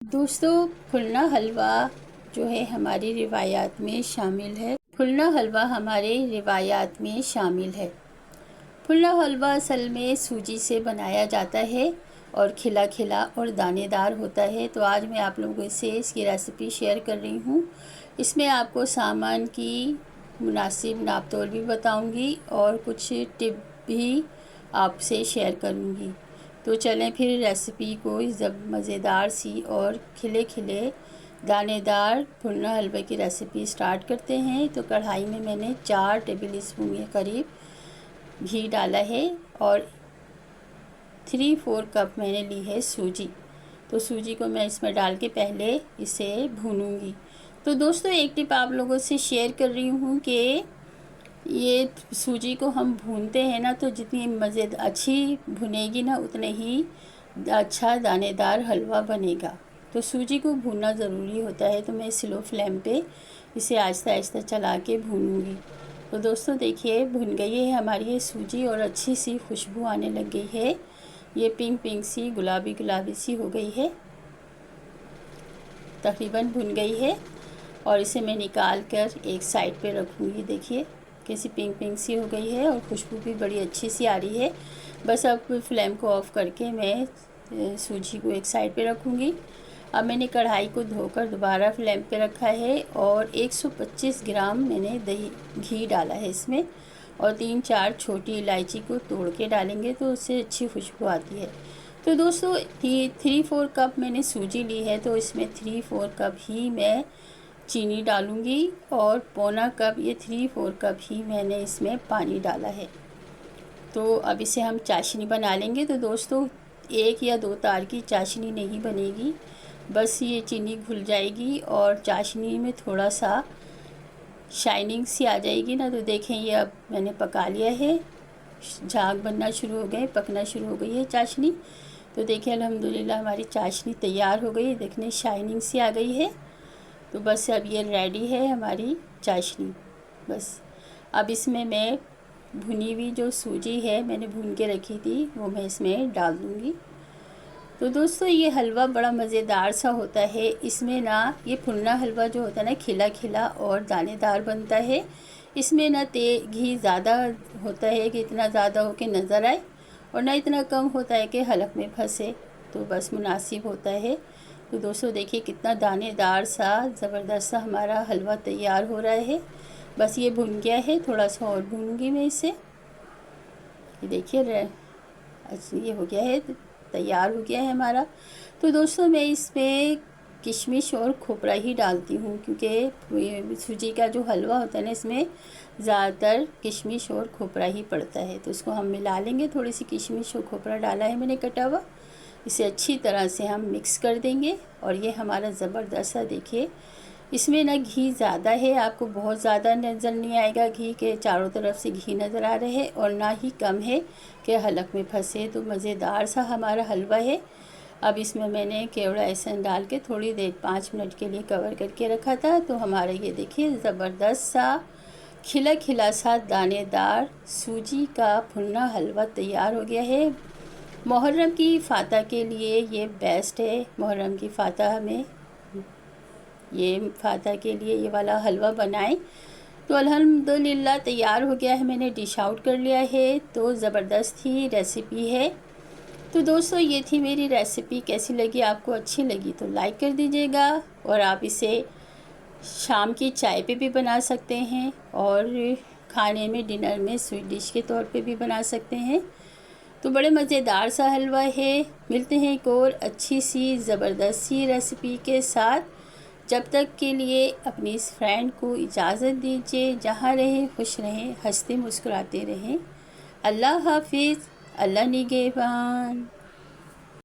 दोस्तों, फुलना हलवा जो है हमारी रिवायात में शामिल है। फुलना हलवा हमारे रिवायात में शामिल है। फुलना हलवा असल में सूजी से बनाया जाता है और खिला खिला और दानेदार होता है। तो आज मैं आप लोगों से इसकी रेसिपी शेयर कर रही हूँ। इसमें आपको सामान की मुनासिब नाप तोल भी बताऊँगी और कुछ टिप भी आपसे शेयर करूँगी। तो चलें फिर रेसिपी को जब मज़ेदार सी और खिले खिले दानेदार फुलना हलवे की रेसिपी स्टार्ट करते हैं। तो कढ़ाई में मैंने 4 टेबल स्पून के करीब घी डाला है और 3-4 कप मैंने ली है सूजी। तो सूजी को मैं इसमें डाल के पहले इसे भूनूंगी। तो दोस्तों, एक टिप आप लोगों से शेयर कर रही हूँ कि ये सूजी को हम भूनते हैं ना, तो जितनी अच्छी भुनेगी ना उतना ही अच्छा दानेदार हलवा बनेगा। तो सूजी को भूनना ज़रूरी होता है। तो मैं स्लो फ्लेम पे इसे आहिस्ता आहिस्ता चला के भूनूंगी। तो दोस्तों देखिए, भुन गई है हमारी ये सूजी और अच्छी सी खुशबू आने लग गई है। ये पिंक पिंक सी गुलाबी गुलाबी सी हो गई है, तकरीबन भुन गई है। और इसे मैं निकाल कर एक साइड पे रखूँगी। देखिए कैसी पिंक पिंक सी हो गई है और खुशबू भी बड़ी अच्छी सी आ रही है। बस अब फ्लेम को ऑफ़ करके मैं सूजी को एक साइड पे रखूँगी। अब मैंने कढ़ाई को धोकर दोबारा फ्लेम पे रखा है और 125 ग्राम मैंने घी डाला है इसमें, और 3-4 छोटी इलायची को तोड़ के डालेंगे तो उससे अच्छी खुशबू आती है। तो दोस्तों 3-4 कप मैंने सूजी ली है, तो इसमें 3-4 कप ही मैं चीनी डालूंगी और पौना कप, ये 3-4 कप ही मैंने इसमें पानी डाला है। तो अब इसे हम चाशनी बना लेंगे। तो दोस्तों 1 या 2 तार की चाशनी नहीं बनेगी, बस ये चीनी घुल जाएगी और चाशनी में थोड़ा सा शाइनिंग सी आ जाएगी ना। तो देखें ये अब मैंने पका लिया है, झाग बनना शुरू हो गए, पकना शुरू हो गई है चाशनी। तो देखिए अल्हम्दुलिल्लाह हमारी चाशनी तैयार हो गई, देखने शाइनिंग सी आ गई है। तो बस अब ये रेडी है हमारी चाशनी। बस अब इसमें मैं भुनी हुई जो सूजी है मैंने भून के रखी थी वो मैं इसमें डाल दूँगी। तो दोस्तों ये हलवा बड़ा मज़ेदार सा होता है। इसमें ना ये फुलना हलवा जो होता है ना खिला खिला और दानेदार बनता है। इसमें ना घी ज़्यादा होता है कि इतना ज़्यादा हो के नज़र आए, और ना इतना कम होता है कि हलक में फंसे। तो बस मुनासिब होता है। तो दोस्तों देखिए कितना दानेदार सा ज़बरदस्त सा हमारा हलवा तैयार हो रहा है। बस ये भुन गया है, थोड़ा सा और भूनूंगी मैं इसे। ये देखिए ये हो गया है, तैयार हो गया है हमारा। तो दोस्तों मैं इसमें किशमिश और खोपरा ही डालती हूँ, क्योंकि सूजी का जो हलवा होता है ना इसमें ज़्यादातर किशमिश और खोपरा ही पड़ता है। तो इसको हम मिला लेंगे। थोड़ी सी किशमिश और खोपरा डाला है मैंने कटा हुआ, इसे अच्छी तरह से हम मिक्स कर देंगे। और ये हमारा ज़बरदस्त सा देखिए, इसमें ना घी ज़्यादा है, आपको बहुत ज़्यादा नज़र नहीं आएगा घी के चारों तरफ से घी नज़र आ रहे हैं, और ना ही कम है कि हलक में फंसे। तो मज़ेदार सा हमारा हलवा है। अब इसमें मैंने केवड़ा एहसन डाल के थोड़ी देर 5 मिनट के लिए कवर करके रखा था। तो हमारा ये देखिए ज़बरदस्त सा खिला खिला सा दानेदार सूजी का फुलना हलवा तैयार हो गया है। मुहर्रम की फ़ातह के लिए ये बेस्ट है। मुहर्रम की फ़ातह में ये फ़ातह के लिए ये वाला हलवा बनाएं। तो अल्हम्दुलिल्लाह तैयार हो गया है, मैंने डिश आउट कर लिया है। तो ज़बरदस्त ही रेसिपी है। तो दोस्तों ये थी मेरी रेसिपी। कैसी लगी आपको? अच्छी लगी तो लाइक कर दीजिएगा, और आप इसे शाम की चाय पे भी बना सकते हैं और खाने में डिनर में स्वीट डिश के तौर पे भी बना सकते हैं। तो बड़े मज़ेदार सा हलवा है। मिलते हैं एक और अच्छी सी ज़बरदस्त सी रेसिपी के साथ। जब तक के लिए अपनी इस फ्रेंड को इजाज़त दीजिए। जहाँ रहें खुश रहें, हंसते मुस्कुराते रहें। अल्लाह हाफिज़, अल्लाह निगहबान।